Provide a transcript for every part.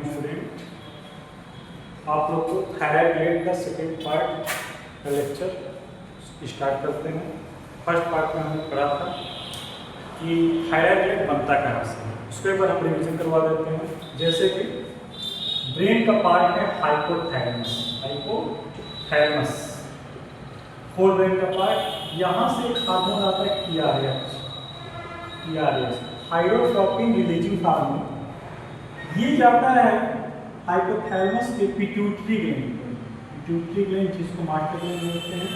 Student, आप लोग को थायराइड ग्लैंड का सेकेंड पार्ट का लेक्चर स्टार्ट करते हैं। फर्स्ट पार्ट में हमने पढ़ा था कि थायराइड ग्लैंड बनता कहाँ से, उसके ऊपर हम रिविजन करवा देते हैं। जैसे कि ब्रेन का पार्ट है हाइपोथैलेमस, हाइपोथैलेमस फोर ब्रेन का पार्ट। यहाँ से एक हार्मोन आता है टीआरएच, थायरोट्रोपिन रिलीजिंग हार्मोन। ये जाता है हाइपोथैलेमस के पिट्यूटरी ग्लैंड पर, पिट्यूटरी ग्लैंड जिसको मास्टर ग्लैंड बोलते हैं,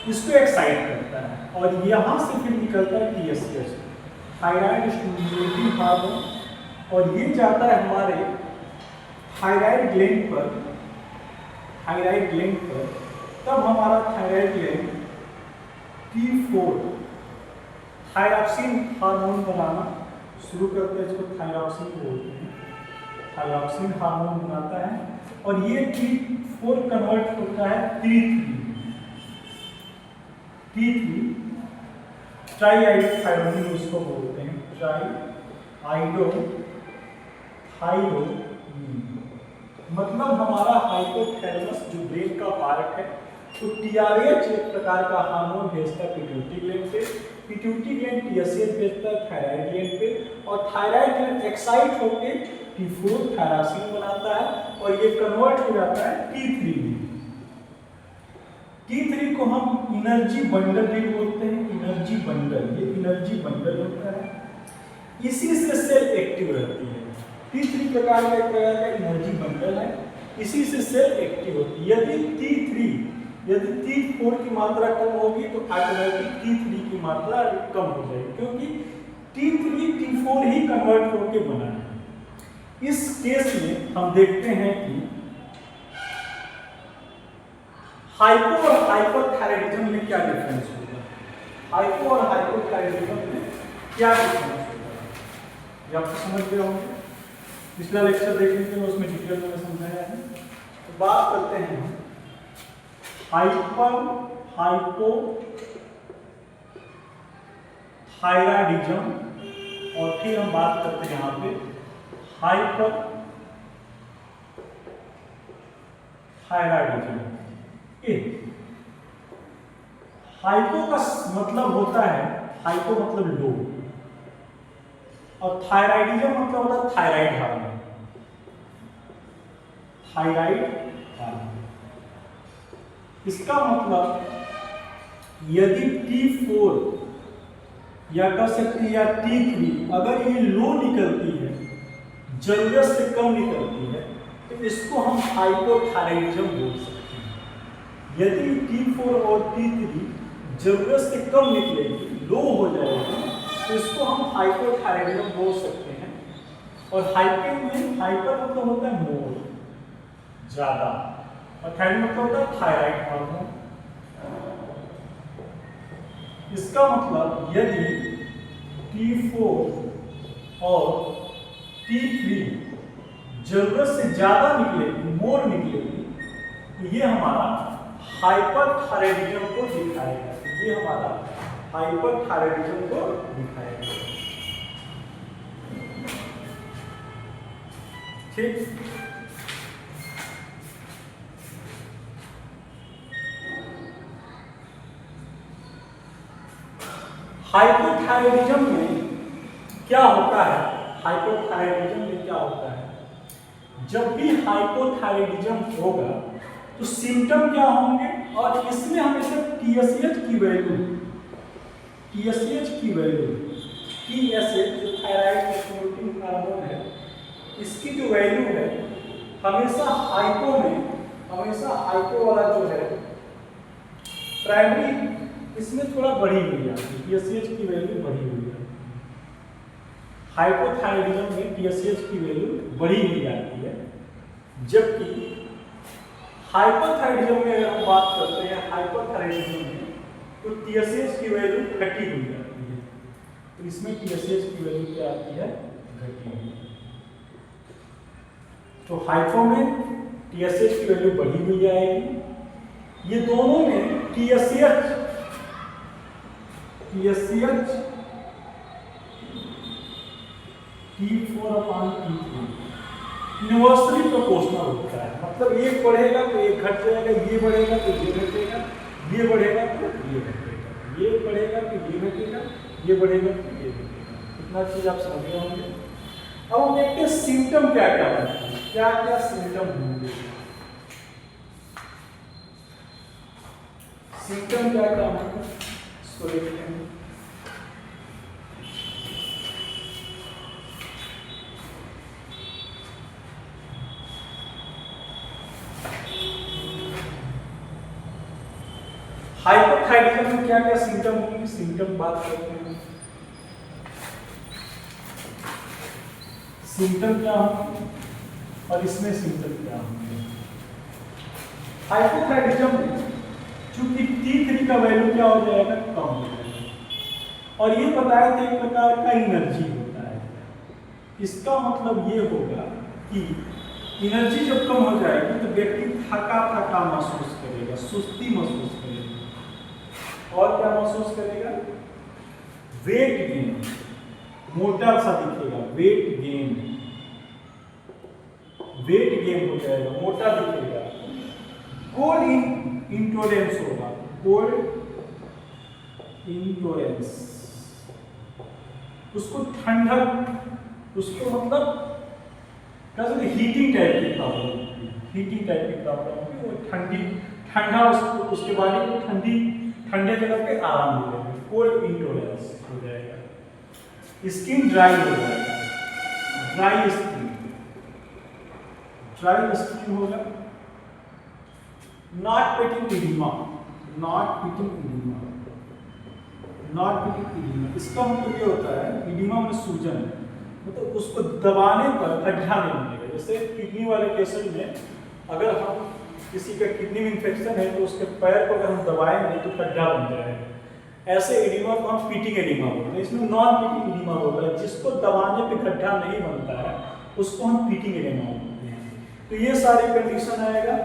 इसको एक्साइट करता है और यहाँ से फिर निकलता है टीएसएच, थायराइड स्टिमुलेटिंग हार्मोन, और ये जाता है हमारे थायराइड ग्लैंड पर, थायराइड ग्लैंड पर। तब हमारा thyroid gland T4 thyroxine hormone बनाना शुरू करते हैं, इसको थायरॉक्सिन बोलते हैं। थायरॉक्सिन हार्मोन बनाता है और ये T4 कन्वर्ट होता है T3 ट्राईआइडोथायरोनिन उसको बोलते हैं, ट्राईआइडोथायरोनिन। मतलब हमारा हाइपोथैलेमस जो ब्रेन का पार्ट है, तो टीआरएच एक प्रकार का हार्मोन भेजता है पिट्यूटरी ग्लैंड पे, पिट्यूटरी ग्लैंड टीएसएच भेजता है थायराइड ग्लैंड पे, और थायराइड ग्लैंड एक्साइट होकर T4 थायरॉक्सिन बनाता है और ये कन्वर्ट हो जाता है T3 में। T3 को हम एनर्जी बंडल भी बोलते हैं, एनर्जी बंडल, ये एनर्जी बंडल होता है, इसी से सेल एक्टिव रहती है। T3 प्रकार का एक प्रकार का एनर्जी बंडल है, इसी से सेल एक्टिव होती है। यदि T4 की मात्रा कम होगी तो ऑटोमेटिक T3 की मात्रा कम हो जाएगी, क्योंकि T3 T4 ही कन्वर्ट होकर बना है। इस केस में हम देखते हैं कि हाइपो और हाइपोथायराइडिज्म में क्या डिफरेंस होगा, हाइपो और हाइपोथायराइडिज्म में क्या डिफरेंस होगा, ये आप समझ गए होंगे। पिछला लेक्चर देखने के उसमें डिटेल में समझाया है। तो बात करते हैं हाइपर हाइपोथायराइडिज्म, और फिर हम बात करते हैं यहाँ पे हाइपर थायराइडिज्म। हाइपो का मतलब होता है, हाइपो मतलब लो, और थायराइडिज्म मतलब होता है थायराइड हार्मोन, थायराइड हार्मोन। इसका मतलब यदि T4 या कह सकते हैं या T3 अगर ये लो निकलती है, जरूरत से कम निकलती है, तो इसको हम हाइपोथायराइडिज्म बोल सकते हैं। यदि T4 और T3 जरूरत से कम निकलेगी, लो हो जाएगी, तो इसको हम हाइपोथायराइडिज्म बोल सकते हैं। और हाइपर में, हाइपर मतलब होता है मोर, ज्यादा, और थायराइड मतलब होता है थायराइड हार्मोन। इसका मतलब यदि T4 और T3 जरूरत से ज्यादा निकलेगी, मोर निकलेगी, तो ये हमारा हाइपरथायराइडिज्म को दिखाएगा, ये हमारा हाइपरथायराइडिज्म को दिखाएगा। ठीक, हाइपोथायराइडिज्म में क्या होता है, हाइपोथायराइडिज्म में क्या होता है, जब भी हाइपोथायराइडिज्म होगा तो सिम्टम क्या होंगे, और इसमें हमेशा टीएसएच की वैल्यू, जो थायराइड स्टिमुलेटिंग हार्मोन है, इसकी जो वैल्यू है हमेशा हाइपो में, हमेशा हाइपो वाला जो है प्राइमरी, इसमें थोड़ा बढ़ी हुई है, टीएसएच की वैल्यू बढ़ी हुई है। हाइपोथायराइडिज्म में टीएसएच की वैल्यू बढ़ी हुई आती है, जबकि हाइपोथायराइडिज्म में अगर हम बात करते हैं, हाइपोथायराइडिज्म में तो टीएसएच की वैल्यू घटी हुई आती है, तो इसमें टीएसएच की वैल्यू क्या आती है, घटी हुई। तो हाइपो में टीएसएच की वैल्यू बढ़ी हुई आएगी, ये दोनों में टीएसएच T4/T3 इन्वर्सली प्रोपोर्शनल होता है, मतलब एक बढ़ेगा तो एक घट जाएगा, ये बढ़ेगा तो ये घटेगा, ये बढ़ेगा तो ये घटेगा, ये बढ़ेगा तो ये घटेगा, ये बढ़ेगा तो ये घटेगा। इतना चीज आप समझ गए होंगे। अब हम देखते हैं सिम्टम क्या क्या होते हैं, क्या क्या सिम्टम होंगे, सिम्टम क्या क्या होंगे इसको देखते हैं। हाइपोथायराइडिज्म में क्या क्या सिम्टम होंगे, सिम्टम बात करते हैं। सिम्टम क्या होंगे और इसमें सिम्टम क्या होंगे। हाइपोथायराइडिज्म में चूंकि T3 का वैल्यू क्या हो जाएगा, कम हो जाएगा, और ये बताया था एक प्रकार का एनर्जी होता है। इसका मतलब ये होगा कि एनर्जी जब कम हो जाएगी तो व्यक्ति थका थका महसूस करेगा, सुस्ती महसूस करेगा, और क्या महसूस करेगा, वेट गेन, मोटा सा दिखेगा, वेट गेन हो जाएगा, मोटा दिखेगा। कोल्ड इंटोलेरेंस होगा, कोल्ड इंटोलेरेंस, उसको ठंडक, उसको मतलब कैसे हीटिंग टाइप की प्रॉब्लम होती है, हीटिंग टाइप की प्रॉब्लम होती है, वो ठंडा उसके बॉडी को ठंडे जगह पे आराम मिलेगा, कोल्ड इंटोलेरेंस हो जाएगा। स्किन ड्राई हो जाएगा, ड्राई स्किन होगा। नॉट पिटिंग इडिमा, इसका मतलब ये होता है, इडिमा में सूजन, मतलब उसको दबाने पर गड्ढा नहीं मिलेगा। जैसे किडनी वाले पेशेंट में अगर हम किसी का किडनी में इन्फेक्शन है तो उसके पैर को अगर हम दबाएंगे तो गड्ढा बन जाएगा। ऐसे एडिमा को हम पीटिंग एडिमा बोलते हैं। इसमें नॉन पीटिंग एडिमा होगा, जिसको दबाने पे गड्ढा नहीं बनता है उसको हम पीटिंग एडिमा बोलते हैं। तो ये सारी कंडीशन आएगा।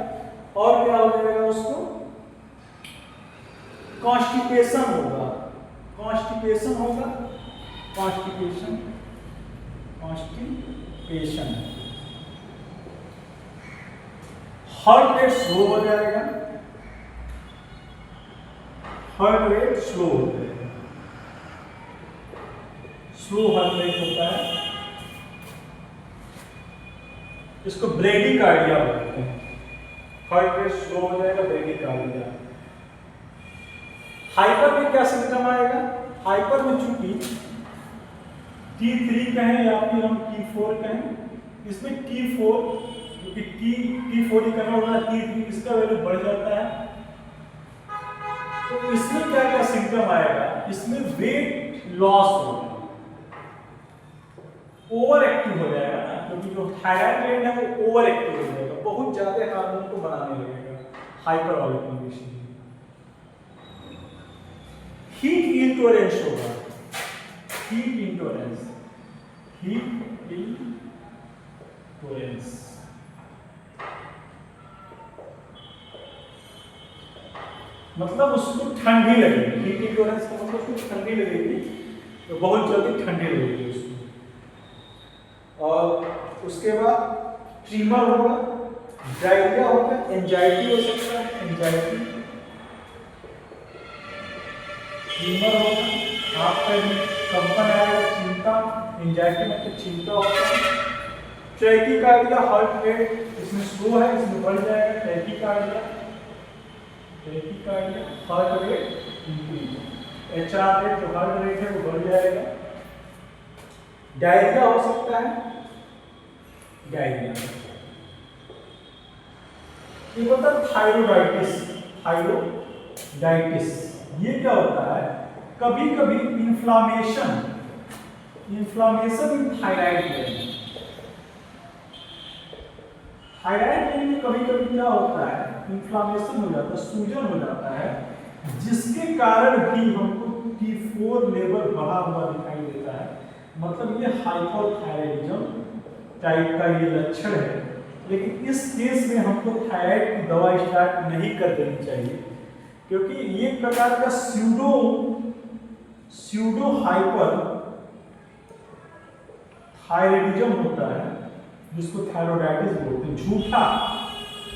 और क्या हो जाएगा, उसको कॉन्स्टिपेशन होगा, हार्ट रेट स्लो हो जाएगा, स्लो हार्ट रेट होता है, इसको ब्रेडिकार्डिया बोलते हैं। हार्ट रेट स्लो हो जाएगा, ब्रेडिकार्डिया। हाइपर में क्या सिम्टम आएगा, हाइपर में चूंकि T3 कहें या फिर हम T4 कहें, इसमें T4 क्योंकि T4 ही करना होगा, T3 इसका वैल्यू बढ़ जाता है। तो इसमें क्या क्या सिम्टम आएगा, इसमें वेट लॉस होगा, ओवर एक्टिव हो जाएगा ना, क्योंकि जो थायराइड ग्लैंड है वो ओवर एक्टिव हो जाएगा, बहुत ज्यादा हार्मोन को बनाने लगेगा हाइपर वाले कंडीशन में। हीट इंटोलेरेंस होगा, हीट इंटोलेरेंस, मतलब उसको ठंडी लगेगी। हीट इंटोलेरेंस का मतलब उसको ठंडी लगेगी, तो बहुत जल्दी ठंडी लगेगी उसको। और उसके बाद ट्रीमर होगा, डायरिया होगा, एंजाइटी हो सकता है, एंजाइटी, ट्रीमर होगा, हाथ पैर में कंपन आएगा, चिंता, एंजाइटी मतलब चिंता होता है। ट्रैकीकार्डिया, हार्ट रेट इसमें स्लो है, इसमें बढ़ जाएगा, tachycardia, heart rate increase, HR rate जो हार्ट रेट है वो बढ़ जाएगा। डायरिया हो सकता है, डायरिया। ये होता है थायरोडाइटिस, ये क्या होता है, कभी कभी इन्फ्लामेशन इन थायराइड ग्लैंड, थायराइड ग्लैंड में कभी कभी क्या होता है, इन्फ्लामेशन हो जाता है, सूजन हो जाता है, जिसके कारण भी हमको T4 लेवल बढ़ा हुआ दिखाई देता है। मतलब ये हाइपोथायराइडिज्म टाइप का ये लक्षण है। लेकिन इस केस में हमको थायराइड की दवा स्टार्ट नहीं कर देनी चाहिए, क्योंकि ये प्रकार का सूडो हाइपर थायराइडिज्म होता है, जिसको थायरोडाइटिस बोलते हैं, झूठा,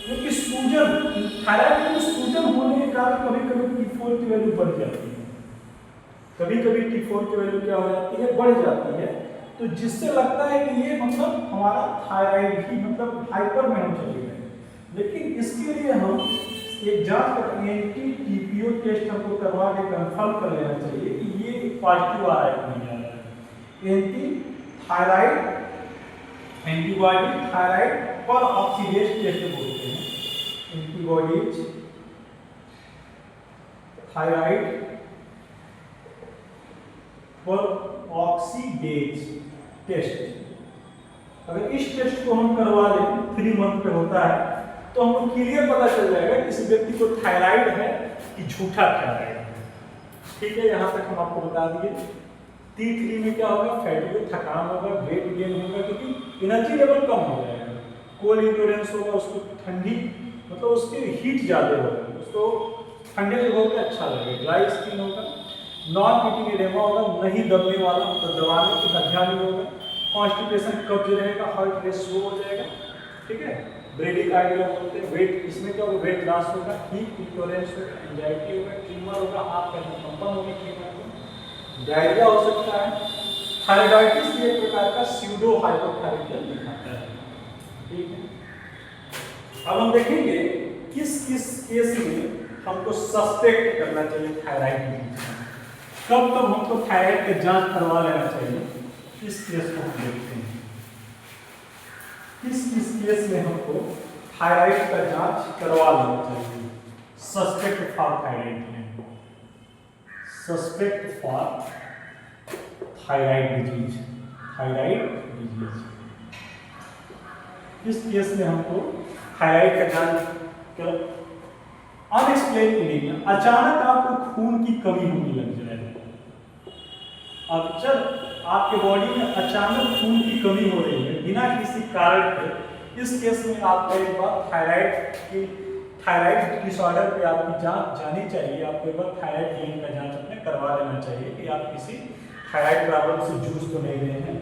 क्योंकि सूजन, थायराइड में सूजन होने के कारण कभी कभी T4 की वैल्यू बढ़ जाती है, कभी कभी T4 की वैल्यू क्या हो जाती है, बढ़ जाती है, तो जिससे लगता है कि ये मतलब हमारा थायराइड ही मतलब हाइपर में हम चले गए। लेकिन इसके लिए हम एक जांच कर एंटी-TPO टेस्ट हमको करवा के कंफर्म कर लेना चाहिए कि ये पॉजिटिव आ रहा है कि नहीं आ रहा है। एंटी एंटीबॉडी थायराइड पर ऑक्सीडेज टेस्ट बोलते हैं, एंटीबॉडीज थायराइड पर ऑक्सीडेज टेस्ट। अगर इस टेस्ट को हम करवा लें 3 मंथ पे होता है तो हमको क्लियर पता चल जाएगा कि इस व्यक्ति को थायराइड है कि झूठा थायराइड है। ठीक है, यहाँ तक हम आपको बता दिए। T3 में क्या होगा, फैटी थकान होगा, वेट गेन होगा, क्योंकि एनर्जी लेवल कम हो जाएगा, कोल्ड इंटोलेरेंस होगा, उसको ठंडी मतलब उसकी हीट ज़्यादा होगा, उसको ठंडे जगहों पे अच्छा लगेगा, ड्राई स्किन होगा, नॉन ईटिंग एडेमा होगा, नहीं दबने वाला, तो दबाने की मध्या नहीं होगा, कॉन्स्टिपेशन कब्ज रहेगा, हार्ट रेट स्लो हो जाएगा। ठीक है, ब्रेडिकार्डिया बोलते हैं। वेट, इसमें क्या होगा, वेट लॉस होगा, हीट इंटोलेरेंस होगा, एंजाइटी होगा, ट्यूमर होगा, हाथ पैर में कंपन होगी, ट्यूमर को डायरिया हो सकता है। थायराइडाइटिस ये एक प्रकार का स्यूडो हाइपोथायराइडिज्म दिखाता है। ठीक है, अब हम देखेंगे किस किस केस में हमको सस्पेक्ट करना चाहिए थायराइड डिजीज, कब कब हमको थायराइड का जांच करवा लेना चाहिए, इस केस को हम देखते हैं। किस किस केस में हमको थायराइड का जांच करवा लेना चाहिए, सस्पेक्ट फॉर थायराइड में, suspect for thyroid disease, thyroid disease. किस केस में हमको थायराइड का जांच अनएक्सप्लेन एनीमिया, अचानक आपको खून की कमी होने लग जाएगी। अब जब आपके बॉडी में अचानक खून की कमी हो रही है बिना किसी कारण के, इस केस में आपको एक बार थायराइड डिसऑर्डर पे आपकी जांच जानी चाहिए। आपको एक बार थायराइड ग्लैंड का जांच अपने करवा लेना चाहिए कि आप किसी थायराइड प्रॉब्लम से जूझ तो नहीं रहे हैं।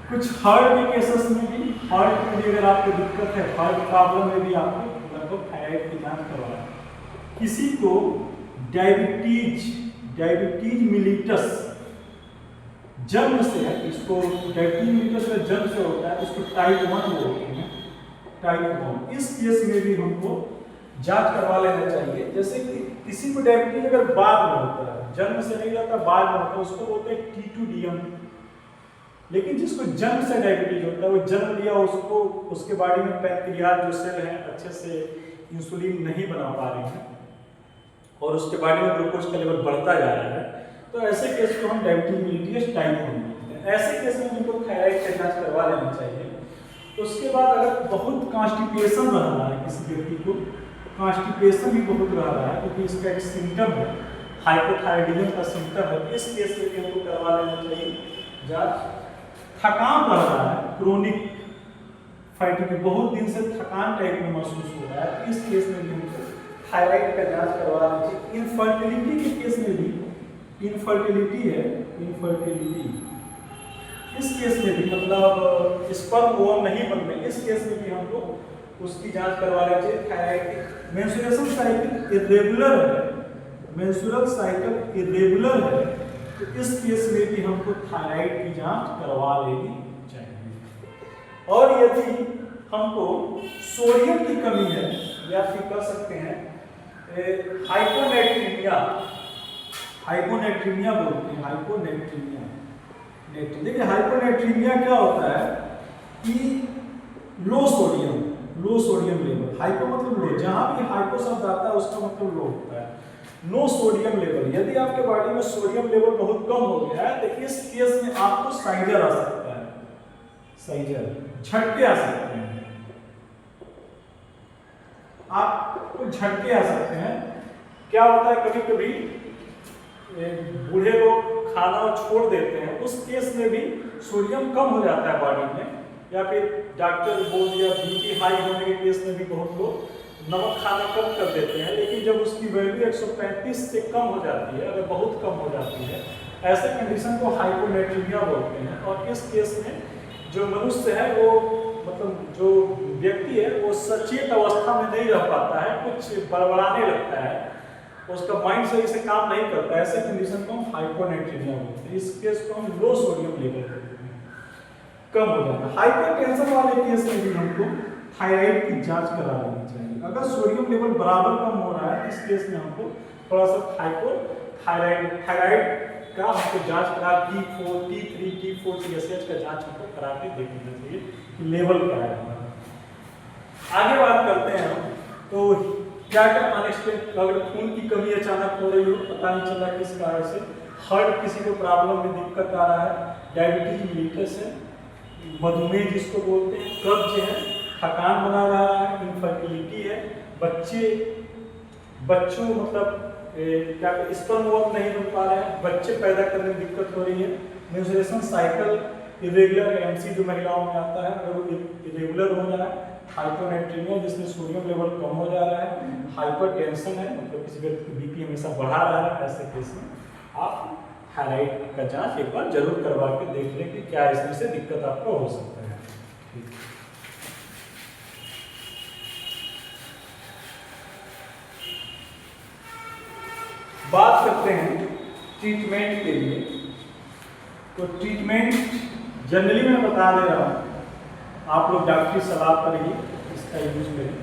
कुछ हार्ट के केसेस में भी, हार्ट में भी अगर आपको दिक्कत है, हार्ट प्रॉब्लम में भी आपको लगभग थायराइड की जांच करवाना। किसी को डायबिटीज मिलिटस जन्म से है, इसको डायबिटीज मिलिटस का जन्म से होता है, इसको टाइप 1 बोलते हैं, टाइप 1। इस केस में भी हमको जांच करवा लेना चाहिए। जैसे कि किसी को डायबिटीज अगर बाद में होता है, जन्म से नहीं रहता, बाद में होता है, उसको बोलते हैं T2DM। लेकिन जिसको जन्म से डायबिटीज होता है, वो जन्म लिया, उसको उसके बॉडी में पैंक्रियाज जो सेल हैं अच्छे से इंसुलिन नहीं बना पा रहे हैं और उसके बॉडी में ग्लूकोज का लेवल बढ़ता जा रहा है, तो ऐसे केस को हम डायबिटीज मिलिटस टाइप 1 बोलते हैं। ऐसे केस में उनको थायराइड का जांच करवा लेना चाहिए। उसके बाद अगर बहुत कॉन्स्टिपेशन रह रहा है, किसी व्यक्ति को कॉन्स्टिपेशन भी बहुत रह रहा है, क्योंकि इसका एक सिम्टम है, हाइपोथायराइडिज्म का सिम्टम है, इस केस में भी हमको करवा लेना चाहिए जांच। थकान रह रहा है, क्रोनिक फैटिग, बहुत दिन से थकान टाइप में महसूस हो रहा है, इस केस में भी हमको थायराइड का जांच करवा लेना चाहिए। इनफर्टिलिटी के केस में भी, इनफर्टिलिटी है, इनफर्टिलिटी, इस केस में भी मतलब स्पर्म ओवम नहीं बनने, इस केस में भी हमको उसकी जांच करवा लेना चाहिए। थायराइड की मेंस्ट्रुएशन साइकिल इरेगुलर है, मेंस्ट्रुअल साइकिल इरेगुलर है, तो इस केस में भी हमको थायराइड की जांच करवा लेनी चाहिए। और यदि हमको सोडियम की कमी है, या फिर कह सकते हैं हाइपोनेट्रीमिया, हाइपोनेट्रीमिया बोलते हैं, हाइपोनेट्रीमिया। देखिए हाइपोनेट्रीमिया क्या होता है कि लो सोडियम लेवल, हाइपो मतलब लो, जहां भी हाइपो शब्द आता है उसका मतलब लो होता है, नो सोडियम लेवल। यदि आपके बॉडी में सोडियम लेवल बहुत कम हो गया है, तो इस केस में आपको साइजर आ सकता है, साइजर, झटके आ सकते हैं, आपको झटके आ सकते हैं। क्या होता है, कभी कभी बूढ़े लोग खाना छोड़ देते हैं, उस केस में भी सोडियम कम हो जाता है बॉडी में, या फिर डॉक्टर बोल दिया बीपी हाई होने के केस में भी बहुत लोग नमक खाना कम कर देते हैं, लेकिन जब उसकी वैल्यू 135 से कम हो जाती है, अगर बहुत कम हो जाती है, ऐसे कंडीशन को हाइपोनेट्रीमिया बोलते हैं। और इस केस में जो मनुष्य है वो मतलब जो व्यक्ति है वो सचेत अवस्था में नहीं रह पाता है, कुछ बड़बड़ाने लगता है, उसका माइंड सही से काम नहीं करता है। ऐसे कंडीशन को हम हाइपोनेट्रीमिया बोलते हैं। इस केस को हम लो सोडियम लेवल कहते हैं, कम हो जाएगा। हाइपरटेंशन वाले केस में भी हमको थायराइड की जांच करा लेनी चाहिए। अगर सोडियम लेवल बराबर कम हो रहा है इस केस में हमको थोड़ा सा थायराइड का हमको जांच करा T4, T3, T4 TSH का जांच हमको करा के देख लेना चाहिए कि लेवल क्या है हमारा। आगे बात करते हैं हम, तो क्या क्या अनएक्सपेक्टेड, अगर खून की कमी अचानक हो रही हो, पता नहीं चला किस कारण से, हार्ट किसी को प्रॉब्लम में दिक्कत आ रहा है, डायबिटीज मिलिटस है, मधुमेह जिसको बोलते हैं, कब्ज है, थकान बना रहा है, इनफर्टिलिटी है, बच्चों मतलब क्या स्पर्म वर्क नहीं बन पा रहे हैं, बच्चे पैदा करने में दिक्कत हो रही है, मेंस्ट्रुएशन साइकिल इरेगुलर एमसी जो महिलाओं में आता है अगर वो इरेगुलर हो रहा है, हाइपोनेट्रीमिया जिसमें सोडियम लेवल कम हो जा रहा है, हाइपरटेंशन है मतलब किसी व्यक्ति का बीपी हमेशा बढ़ा रहा है, ऐसे केस में आप थायराइड का जांच एक बार जरूर करवा के देख लें कि क्या इसमें से दिक्कत आपको हो सकता है। ठीक। बात करते हैं ट्रीटमेंट के लिए, तो ट्रीटमेंट जनरली मैं बता दे रहा हूँ, आप लोग डॉक्टरी सलाह पर ही इसका यूज करें।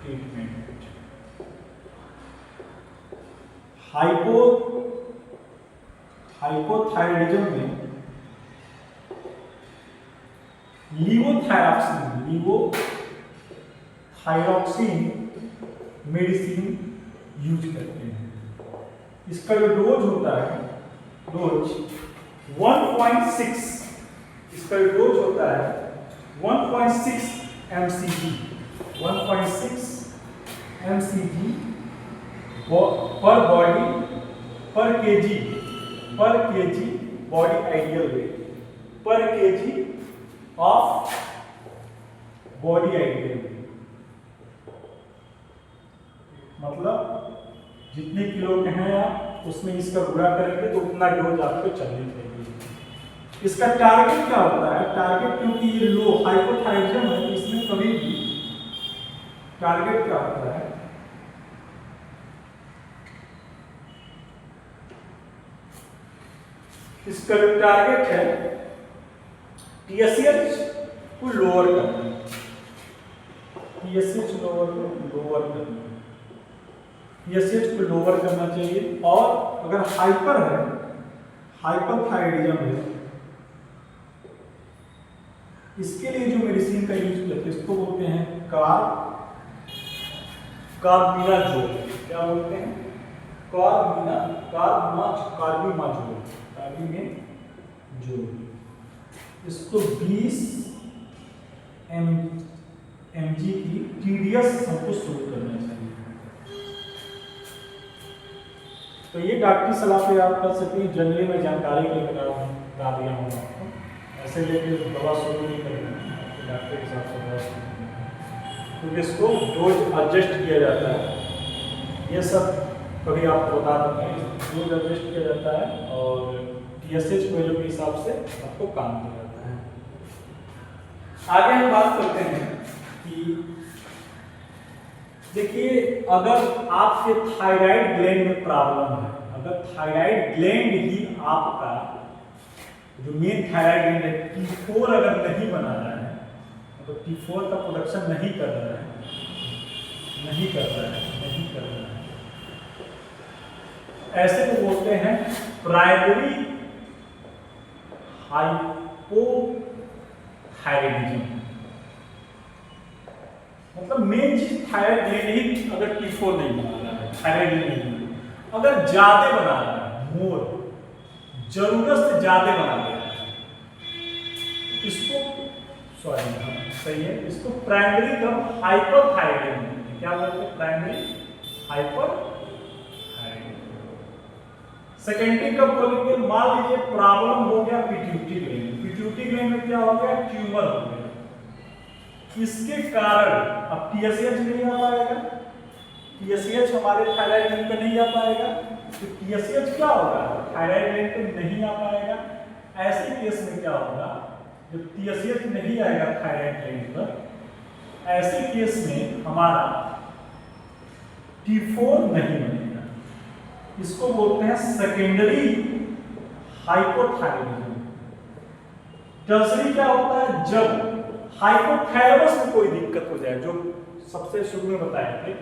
ट्रीटमेंट हाइपोथायराइडिज्म में लीवोथायरॉक्सिन मेडिसिन यूज करते हैं। इसका जो डोज होता है, डोज 1.6, इसका जो डोज होता है 1.6 mcg, 1.6 mcg पर बॉडी पर केजी बॉडी आइडियल वेट पर KG of body ideal weight, मतलब जितने किलो के हैं आप उसमें इसका गुणा करेंगे तो उतना डोज आपको चलनी चाहिए। इसका टारगेट क्या होता है, टारगेट क्योंकि ये लो हाइपोथायराइडिज्म है तो इसमें कभी भी टारगेट क्या होता है, इसका जो टारगेट है TSH को लोअर करना, TSH लोअर करना, TSH को लोअर करना चाहिए। और अगर हाइपर है, हाइपरथायराइडिज्म है, इसके लिए जो मेडिसिन का यूज करते हैं इसको बोलते हैं कार्बिमाजोल। क्या बोलते हैं? कार्बिमाजोल। इसको 20 mg की TDS हमको शुरू करना चाहिए। तो ये डॉक्टरी सलाह पे आप कर सकते हैं, जनरली मैं जानकारी लेकर बता दिया हूँ आपको, ऐसे लेके दवा शुरू नहीं करना है, डॉक्टर के हिसाब से दवा शुरू करना है, क्योंकि इसको डोज एडजस्ट किया जाता है। ये सब कभी आपको बता देते हैं, डोज एडजस्ट किया जाता है और TSH वैल्यू के हिसाब से आपको काम किया जाता है। आगे हम बात करते हैं कि देखिए अगर आपके थायराइड ग्लैंड में प्रॉब्लम है, अगर थायराइड ग्लैंड ही आपका जो मेन थायराइड ग्लैंड है T4 अगर नहीं बना रहा है, तो T4 का प्रोडक्शन नहीं कर रहा है, ऐसे को बोलते हैं प्राइमरी हाइपोथायराइडिज्म। मतलब मेन चीज थायराइड ग्लैंड ही अगर T4 नहीं बना रहा है, थायराइड नहीं बना, अगर ज्यादा बना रहा है, मोर जरूरत से ज्यादा बना रहा है, इसको सही है, इसको प्राइमरी कब हाइपरथायराइडिज्म, क्या बोलते हैं? Primary hyperthyroidism. सेकेंडरी कब बोलेंगे? मान लीजिए प्रॉब्लम हो गया पिट्यूटरी ग्लैंड में क्या हो गया? ट्यूमर हो गया, इसके कारण अब TSH नहीं आ पाएगा, TSH हमारे थायराइड ग्लैंड पे नहीं आ पाएगा, तो TSH क्या होगा? थायराइड ग्लैंड पे नहीं आ पाएगा। ऐसे केस में क्या होगा? जब TSH नहीं आएगा थायराइड ग्लैंड पर, ऐसे केस में हमारा T4 नहीं बनेगा। इसको बोलते हैं सेकेंडरी हाइपोथायरायडिज्म। टर्सरी क्या होता है? जब हाइपोथैलेमस में कोई दिक्कत हो जाए, जो सबसे शुरू में बताए थे,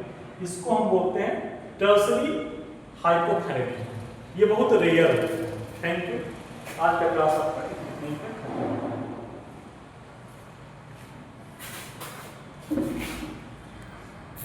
इसको हम बोलते हैं टर्सरी हाइपोथायरायडिज्म। ये बहुत रेयर है। Thank you. आज का क्लास आपका